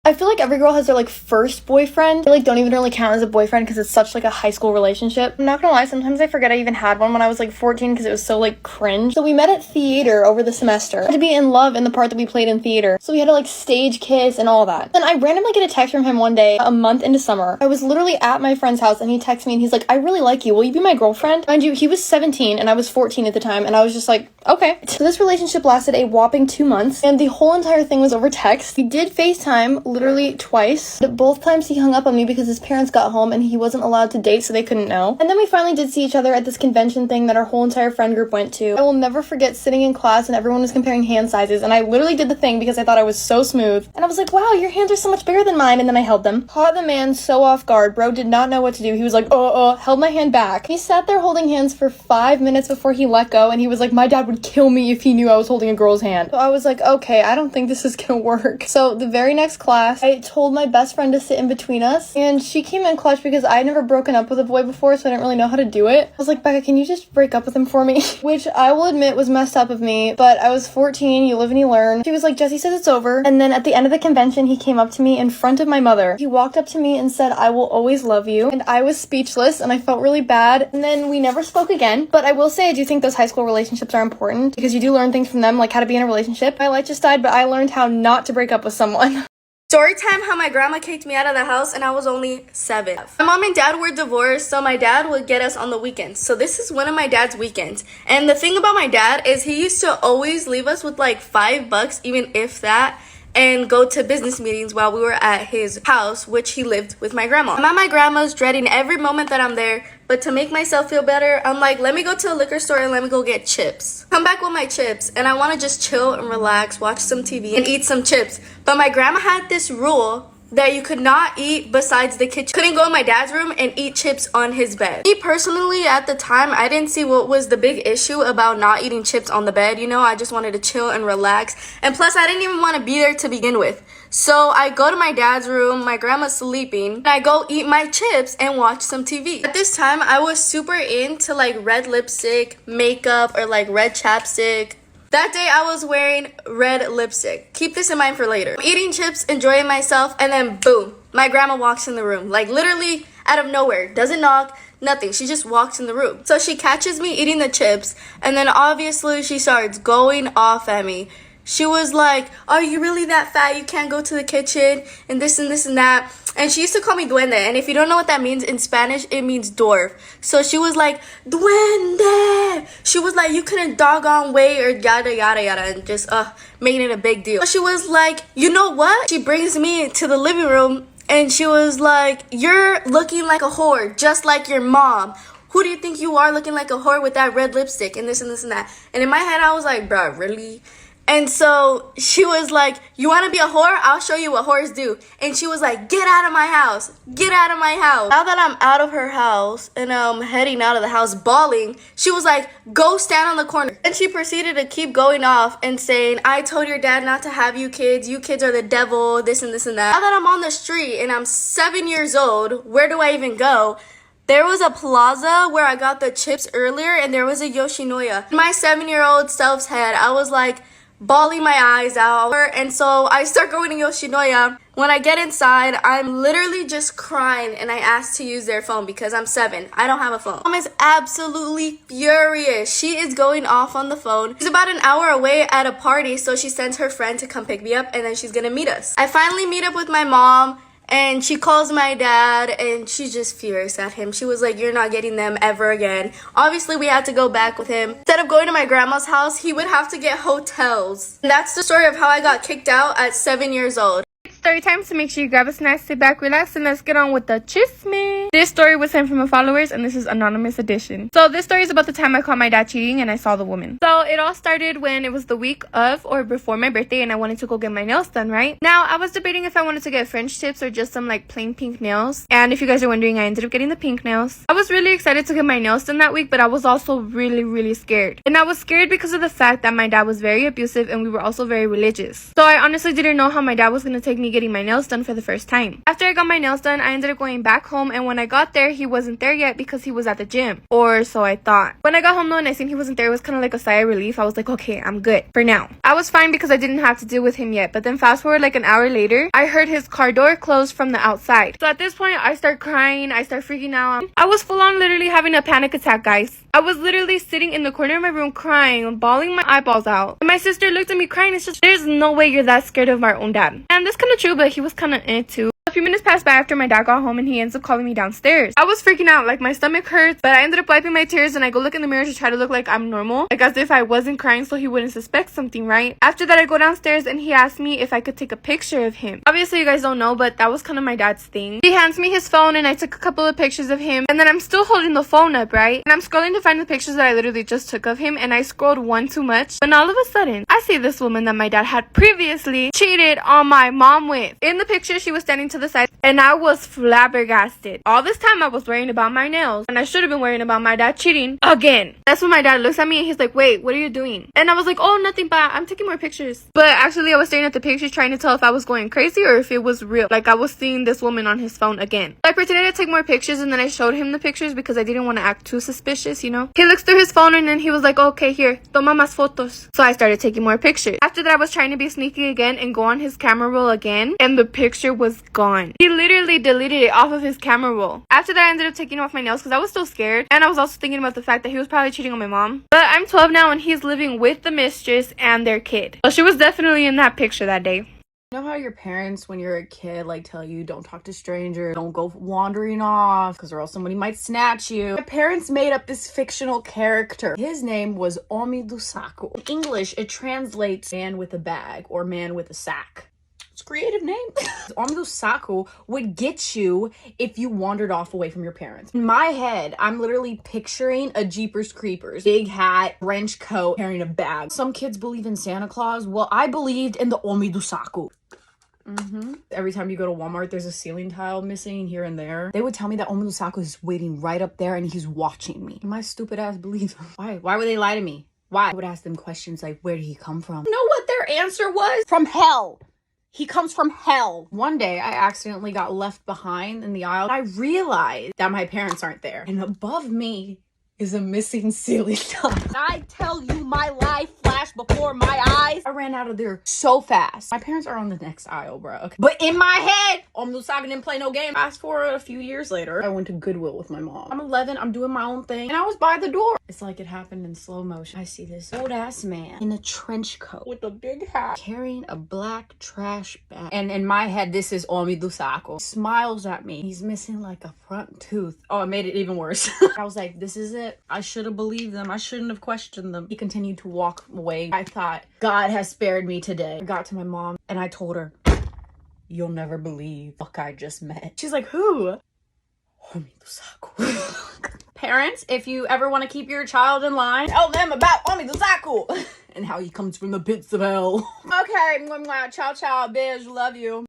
I feel like every girl has their like first boyfriend. They like don't even really count as a boyfriend because it's such like a high school relationship. I'm not gonna lie, sometimes I forget I even had one when I was like 14 because it was so like cringe. So we met at theater over the semester. We had to be in love in the part that we played in theater. So we had to like stage kiss and all that. Then I randomly get a text from him one day, a month into summer. I was literally at my friend's house and he texts me and he's like, I really like you. Will you be my girlfriend? Mind you, he was 17 and I was 14 at the time and I was just like, okay. So this relationship lasted a whopping 2 months and the whole entire thing was over text. We did FaceTime literally twice, but both times he hung up on me because his parents got home and he wasn't allowed to date, so they couldn't know. And then we finally did see each other at this convention thing that our whole entire friend group went to. I will never forget sitting in class and everyone was comparing hand sizes and I literally did the thing because I thought I was so smooth. And I was like, wow, your hands are so much bigger than mine. And then I held them. Caught the man so off guard. Bro did not know what to do. He was like, held my hand back. He sat there holding hands for 5 minutes before he let go and he was like, my dad would kill me if he knew I was holding a girl's hand. So I was like, okay, I don't think this is gonna work. So the very next class, I told my best friend to sit in between us and she came in clutch because I had never broken up with a boy before, so I didn't really know how to do it. I was like, Becca, can you just break up with him for me? Which I will admit was messed up of me, but I was 14, you live and you learn. She was like, Jessie says it's over. And then at the end of the convention, he came up to me in front of my mother. He walked up to me and said, I will always love you. And I was speechless and I felt really bad. And then we never spoke again. But I will say I do think those high school relationships are important because you do learn things from them, like how to be in a relationship. My light just died, but I learned how not to break up with someone. Story time, how my grandma kicked me out of the house and I was only 7. My mom and dad were divorced, so my dad would get us on the weekends. So this is one of my dad's weekends. And the thing about my dad is he used to always leave us with like $5, even if that, and go to business meetings while we were at his house, which he lived with my grandma. I'm at my grandma's dreading every moment that I'm there, but to make myself feel better, I'm like, let me go to a liquor store and let me go get chips. Come back with my chips, and I want to just chill and relax, watch some TV, and eat some chips. But my grandma had this rule that you could not eat besides the kitchen. Couldn't go in my dad's room and eat chips on his bed. Me personally, at the time, I didn't see what was the big issue about not eating chips on the bed. You know, I just wanted to chill and relax. And plus, I didn't even want to be there to begin with. So I go to my dad's room, my grandma's sleeping, and I go eat my chips and watch some TV. At this time, I was super into like red lipstick, makeup, or like red chapstick. That day I was wearing red lipstick. Keep this in mind for later. I'm eating chips, enjoying myself, and then boom, my grandma walks in the room. Like literally out of nowhere. Doesn't knock, nothing. She just walks in the room. So she catches me eating the chips, and then obviously she starts going off at me. She was like, are you really that fat? You can't go to the kitchen and this and this and that. And she used to call me duende. And if you don't know what that means in Spanish, it means dwarf. So she was like, duende. She was like, you couldn't doggone wait or yada, yada, yada. And just making it a big deal. So she was like, you know what? She brings me to the living room and she was like, you're looking like a whore, just like your mom. Who do you think you are looking like a whore with that red lipstick and this and this and that? And in my head, I was like, bro, really? And so she was like, you want to be a whore? I'll show you what whores do. And she was like, get out of my house. Get out of my house. Now that I'm out of her house and I'm heading out of the house bawling, she was like, go stand on the corner. And she proceeded to keep going off and saying, I told your dad not to have you kids. You kids are the devil, this and this and that. Now that I'm on the street and I'm 7 years old, where do I even go? There was a plaza where I got the chips earlier and there was a Yoshinoya. In my 7-year-old self's head, I was like, bawling my eyes out, and so I start going to Yoshinoya. When I get inside, I'm literally just crying and I ask to use their phone because I'm 7. I don't have a phone. Mom is absolutely furious. She is going off on the phone. She's about an hour away at a party, so she sends her friend to come pick me up and then she's gonna meet us. I finally meet up with my mom. And she calls my dad and she's just furious at him. She was like, you're not getting them ever again. Obviously, we had to go back with him. Instead of going to my grandma's house, he would have to get hotels. And that's the story of how I got kicked out at 7 years old. Story time, so make sure you grab a snack, sit back, relax, and let's get on with the chisme. This story was sent from a followers, and this is anonymous edition. So this story is about the time I caught my dad cheating and I saw the woman. So it all started when it was the week of or before my birthday and I wanted to go get my nails done, right? Now, I was debating if I wanted to get French tips or just some like plain pink nails. And if you guys are wondering, I ended up getting the pink nails. I was really excited to get my nails done that week, but I was also really scared. And I was scared because of the fact that my dad was very abusive and we were also very religious. So I honestly didn't know how my dad was going to take me me getting my nails done for the first time. After I got my nails done, I ended up going back home, and when I got there, he wasn't there yet because he was at the gym, or so I thought. When I got home though and I seen he wasn't there, it was kind of like a sigh of relief. I was like, okay, I'm good for now. I was fine because I didn't have to deal with him yet, but then fast forward like an hour later, I heard his car door close from the outside. So at this point, I start crying, I start freaking out. I was full on literally having a panic attack, guys. I was literally sitting in the corner of my room crying, bawling my eyeballs out. And my sister looked at me crying. It's just, there's no way you're that scared of our own dad. And that's kind of true, but he was kind of too. A few minutes passed by after my dad got home and he ends up calling me downstairs. I was freaking out, like my stomach hurts, but I ended up wiping my tears and I go look in the mirror to try to look like I'm normal, like as if I wasn't crying so he wouldn't suspect something, right? After that, I go downstairs and he asked me if I could take a picture of him. Obviously, you guys don't know, but that was kind of my dad's thing. He hands me his phone and I took a couple of pictures of him, and then I'm still holding the phone up, right? And I'm scrolling to find the pictures that I literally just took of him, and I scrolled one too much. But all of a sudden, I see this woman that my dad had previously cheated on my mom with. In the picture, she was standing to the side and I was flabbergasted. All this time I was worrying about my nails, and I should have been worrying about my dad cheating again. That's when my dad looks at me and he's like, wait, what are you doing? And I was like, oh, nothing, but I'm taking more pictures. But actually I was staring at the pictures trying to tell if I was going crazy or if it was real. Like I was seeing this woman on his phone again. So I pretended to take more pictures and then I showed him the pictures because I didn't want to act too suspicious, you know. He looks through his phone and then he was like, okay, here, toma más fotos. So I started taking more pictures. After that, I was trying to be sneaky again and go on his camera roll again, and the picture was gone. He literally deleted it off of his camera roll. After that, I ended up taking off my nails because I was still scared, and I was also thinking about the fact that he was probably cheating on my mom. But I'm 12 now and he's living with the mistress and their kid. So she was definitely in that picture that day. You know how your parents, when you're a kid, like tell you don't talk to strangers, don't go wandering off because or else somebody might snatch you. My parents made up this fictional character. His name was Obby. In English, it translates man with a bag or man with a sack. It's a creative name. Obby would get you if you wandered off away from your parents. In my head, I'm literally picturing a Jeepers Creepers, big hat, trench coat, carrying a bag. Some kids believe in Santa Claus. Well, I believed in the Obby. Every time you go to Walmart, there's a ceiling tile missing here and there. They would tell me that Obby is waiting right up there and he's watching me. My stupid ass believe them. Why would they lie to me? Why? I would ask them questions like, where did he come from? You know what their answer was? From hell. He comes from hell. One day, I accidentally got left behind in the aisle. I realized that my parents aren't there. And above me is a missing ceiling tile. I tell you, my life flashed before my eyes. I ran out of there so fast. My parents are on the next aisle, bro. Okay. But in my head, Saga didn't play no game. Fast forward a few years later, I went to Goodwill with my mom. I'm 11, I'm doing my own thing, and I was by the door. It's like it happened in slow motion. I see this old ass man in a trench coat with a big hat carrying a black trash bag. And in my head, this is Obby. Smiles at me. He's missing like a front tooth. Oh, it made it even worse. I was like, this is it. I should have believed them. I shouldn't have questioned them. He continued to walk away. I thought, God has spared me today. I got to my mom and I told her, you'll never believe fuck I just met. She's like, who? Obby. Parents, if you ever want to keep your child in line, tell them about Obby and how he comes from the pits of hell. Okay, ciao ciao, bitch, love you.